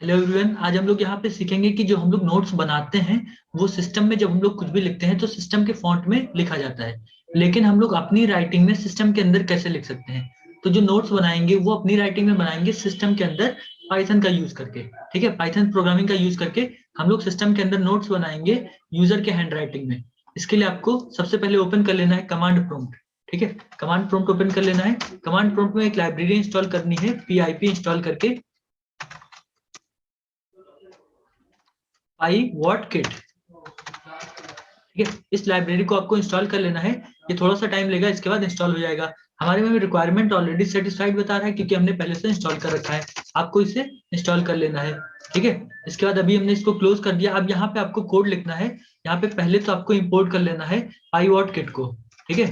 Hello everyone, आज हम लोग यहाँ पे सीखेंगे कि जो हम लोग नोट्स बनाते हैं वो सिस्टम में जब हम लोग कुछ भी लिखते हैं तो सिस्टम के फॉन्ट में लिखा जाता है, लेकिन हम लोग अपनी राइटिंग में सिस्टम के अंदर कैसे लिख सकते हैं। तो जो नोट्स बनाएंगे वो अपनी राइटिंग में बनाएंगे सिस्टम के अंदर पाइथन का यूज करके। ठीक है, पाइथन प्रोग्रामिंग का यूज करके हम लोग सिस्टम के अंदर नोट्स बनाएंगे यूजर के हैंड राइटिंग में। इसके लिए आपको सबसे पहले ओपन कर लेना है कमांड प्रॉम्प्ट। ठीक है, कमांड प्रॉम्प्ट ओपन कर लेना है। कमांड प्रॉम्प्ट में एक लाइब्रेरी इंस्टॉल करनी है, PIP इंस्टॉल करके PyWordKit। ठीक है, इस लाइब्रेरी को आपको इंस्टॉल कर लेना है। ये थोड़ा सा टाइम लेगा, इसके बाद इंस्टॉल हो जाएगा। हमारे में रिक्वायरमेंट ऑलरेडी सेटिस्फाइड बता रहा है क्योंकि हमने पहले से इंस्टॉल कर रखा है। आपको इसे इंस्टॉल कर लेना है। ठीक है, इसके बाद अभी हमने इसको क्लोज कर दिया। अब यहाँ पे आपको कोड लिखना है। यहाँ पे पहले तो आपको इंपोर्ट कर लेना है PyWordKit को। ठीक है,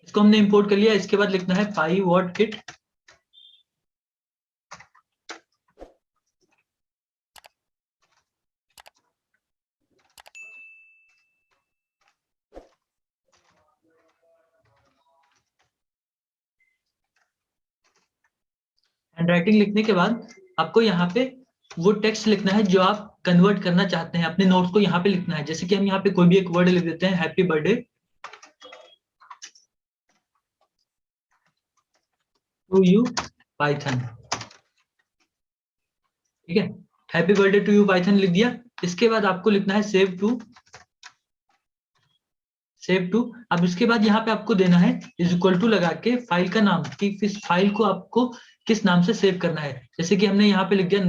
इसको हमने इंपोर्ट कर लिया। इसके बाद लिखना है PyWordKit। हैंड राइटिंग लिखने के बाद आपको यहाँ पे वो टेक्स्ट लिखना है जो आप कन्वर्ट करना चाहते हैं। अपने नोट्स को यहाँ पे लिखना है। जैसे कि हम यहाँ पे कोई भी एक वर्ड लिख देते हैं, happy birthday to you Python. ठीक है, happy birthday to you Python लिख दिया। इसके बाद आपको लिखना है सेव टू। अब इसके बाद यहाँ पे आपको देना है इज इक्वल टू लगा के फाइल का नाम, कि इस फाइल को आपको किस नाम से सेव करना है। जैसे कि हमने यहाँ पे लिख दिया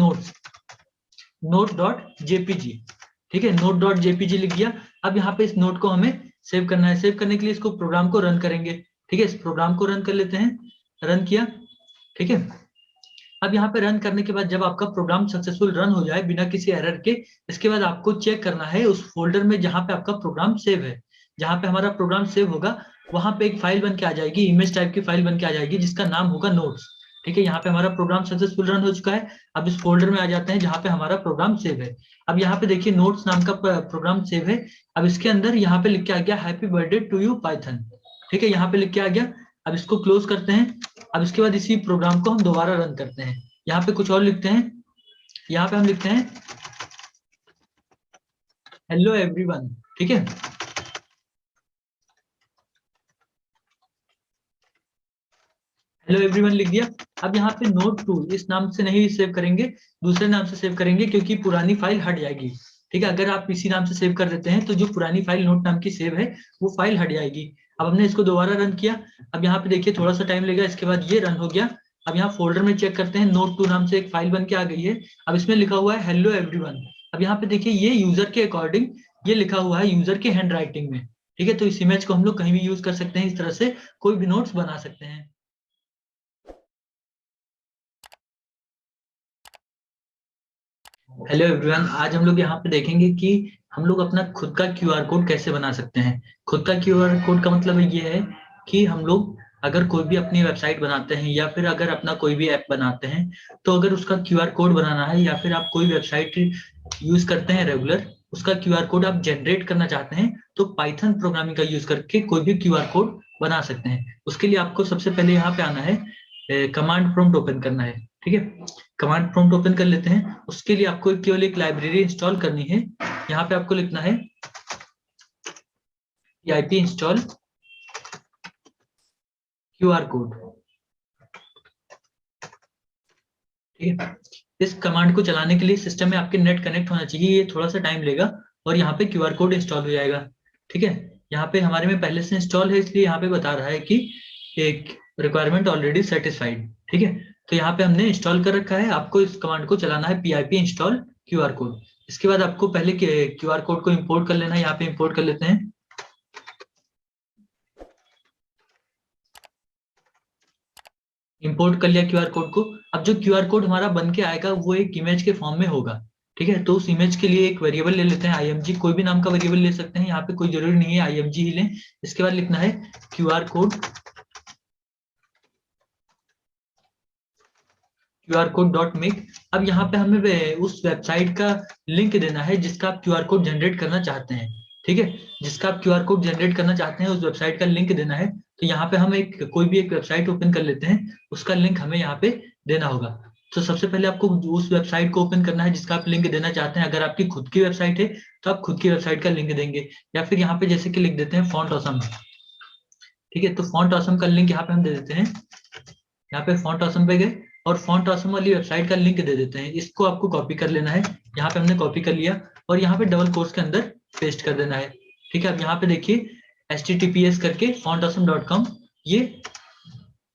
notes.jpg। ठीक है, note.jpg लिख दिया। अब यहाँ पे इस नोट को हमें सेव करना है। सेव करने के लिए इसको प्रोग्राम को रन करेंगे। ठीक है, इस प्रोग्राम को रन कर लेते हैं। रन किया। ठीक है, अब यहाँ पे रन करने के बाद जब आपका प्रोग्राम सक्सेसफुल रन हो जाए बिना किसी एरर के, इसके बाद आपको चेक करना है उस फोल्डर में जहाँ पे आपका प्रोग्राम सेव है। जहाँ पे हमारा प्रोग्राम सेव होगा वहां पे एक फाइल बन के आ जाएगी, इमेज टाइप की फाइल बन के आ जाएगी जिसका नाम होगा नोट्स। ठीक है, यहाँ पे हमारा प्रोग्राम सक्सेसफुल रन हो चुका है। अब इस फोल्डर में आ जाते हैं जहाँ पे हमारा प्रोग्राम सेव है। अब यहाँ पे देखिए नोट्स नाम का प्रोग्राम सेव है। अब इसके अंदर यहाँ पे लिख के आ गया happy birthday to you Python. ठीक है, यहाँ पे लिख के आ गया। अब इसको क्लोज करते हैं। अब इसके बाद इसी प्रोग्राम को हम दोबारा रन करते हैं। यहाँ पे कुछ और लिखते हैं। यहाँ पे हम लिखते हैं हेलो एवरीवन। ठीक है, हेलो एवरीवन लिख दिया। अब यहाँ पे नोट टू इस नाम से नहीं सेव करेंगे, दूसरे नाम से सेव करेंगे क्योंकि पुरानी फाइल हट जाएगी। ठीक है, अगर आप इसी नाम से सेव कर देते हैं तो जो पुरानी फाइल नोट नाम की सेव है वो फाइल हट जाएगी। अब हमने इसको दोबारा रन किया। अब यहाँ पे देखिए थोड़ा सा टाइम लेगा, इसके बाद ये रन हो गया। अब यहाँ फोल्डर में चेक करते हैं, नोट टू नाम से एक फाइल बन के आ गई है। अब इसमें लिखा हुआ है हेलो एवरीवन। अब यहाँ पे देखिए ये यूजर के अकॉर्डिंग ये लिखा हुआ है, यूजर के हैंड राइटिंग में। ठीक है, तो इस इमेज को हम लोग कहीं भी यूज कर सकते हैं। इस तरह से कोई भी नोट्स बना सकते हैं। हेलो एवरीवन, आज हम लोग यहाँ पे देखेंगे कि हम लोग अपना खुद का क्यूआर कोड कैसे बना सकते हैं। खुद का क्यूआर कोड का मतलब ये है कि हम लोग अगर कोई भी अपनी वेबसाइट बनाते हैं या फिर अगर अपना कोई भी ऐप बनाते हैं, तो अगर उसका क्यूआर कोड बनाना है या फिर आप कोई वेबसाइट यूज करते हैं रेगुलर, उसका क्यूआर कोड आप जनरेट करना चाहते हैं तो पाइथन प्रोग्रामिंग का यूज करके कोई भी क्यूआर कोड बना सकते हैं। उसके लिए आपको सबसे पहले यहाँ पे आना है, कमांड प्रॉम्प्ट ओपन करना है। ठीक है, कमांड प्रॉम्प्ट ओपन कर लेते हैं। उसके लिए आपको केवल एक लाइब्रेरी इंस्टॉल करनी है। यहाँ पे आपको लिखना है PIP इंस्टॉल QR कोड। ठीक है, इस कमांड को चलाने के लिए सिस्टम में आपके नेट कनेक्ट होना चाहिए। ये थोड़ा सा टाइम लेगा और यहाँ पे QR कोड इंस्टॉल हो जाएगा। ठीक है, यहाँ पे हमारे में पहले से इंस्टॉल है इसलिए यहाँ पे बता रहा है कि एक रिक्वायरमेंट ऑलरेडी सेटिस्फाइड। ठीक है, तो यहाँ पे हमने इंस्टॉल कर रखा है। आपको इस कमांड को चलाना है PIP इंस्टॉल QR कोड। इसके बाद आपको पहले QR कोड को इंपोर्ट कर लेना है। यहाँ पे इंपोर्ट कर लेते हैं। इंपोर्ट कर लिया QR कोड को। अब जो QR कोड हमारा बन के आएगा वो एक इमेज के फॉर्म में होगा। ठीक है, तो उस इमेज के लिए एक वेरिएबल ले लेते हैं IMG। कोई भी नाम का वेरिएबल ले सकते हैं, यहाँ पे कोई जरूरी नहीं है IMG ही लें। इसके बाद लिखना है QR कोड डॉट मेक। अब यहाँ पे हमें उस वेबसाइट का लिंक देना है जिसका आप QR कोड जनरेट करना चाहते हैं। ठीक है, जिसका आप QR कोड जनरेट करना चाहते हैं उस वेबसाइट का लिंक देना है। तो यहाँ पे हम कोई भी एक वेबसाइट ओपन कर लेते हैं, उसका लिंक हमें यहाँ पे देना होगा। तो सबसे पहले आपको उस वेबसाइट को ओपन करना है जिसका आप लिंक देना चाहते हैं। अगर आपकी खुद की वेबसाइट है तो आप खुद की वेबसाइट का लिंक देंगे, या फिर यहाँ पे जैसे कि लिख देते हैं फॉन्ट ऑसम। ठीक है, तो फॉन्ट ऑसम का लिंक यहाँ पे हम दे देते हैं। यहाँ पे फॉन्ट ऑसम पे गए और फॉन्ट ऑसम वाली वेबसाइट का लिंक दे देते हैं। इसको आपको कॉपी कर लेना है, यहाँ पे हमने कॉपी कर लिया और यहाँ पे डबल कोट्स के अंदर पेस्ट कर देना है। ठीक है, अब यहाँ पे देखिए https करके fontawesome.com ये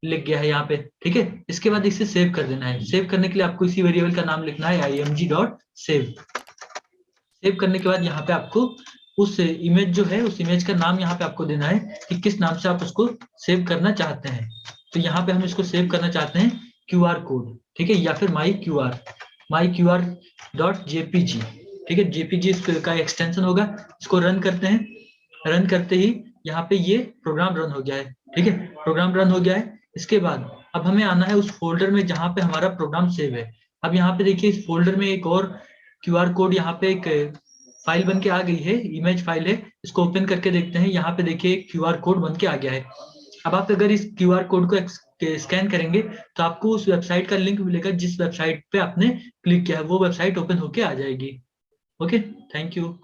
लिख गया है यहाँ पे। ठीक है, इसके बाद इसे सेव कर देना है। सेव करने के लिए आपको इसी वेरिएबल का नाम लिखना है img.save। सेव करने के बाद यहाँ पे आपको उस इमेज जो है उस इमेज का नाम यहाँ पे आपको देना है कि किस नाम से आप उसको सेव करना चाहते हैं। तो यहाँ पे हम इसको सेव करना चाहते हैं QR कोड, ठीक है, या फिर myqr.jpg। ठीक है, JPG इसका एक्सटेंशन होगा। इसको रन करते हैं। रन करते ही यहाँ पे ये प्रोग्राम रन हो गया है। ठीक है, प्रोग्राम रन हो गया है। इसके बाद अब हमें आना है उस फोल्डर में जहाँ पे हमारा प्रोग्राम सेव है। अब यहाँ पे देखिए इस फोल्डर में एक और QR कोड यहाँ पे एक फाइल बन के आ गई है, इमेज फाइल है। इसको ओपन करके देखते हैं। यहाँ पे देखिए एक QR कोड बन के आ गया है। अब आप अगर इस QR कोड को स्कैन करेंगे तो आपको उस वेबसाइट का लिंक मिलेगा जिस वेबसाइट पे आपने क्लिक किया है, वो वेबसाइट ओपन होके आ जाएगी। Okay, thank you.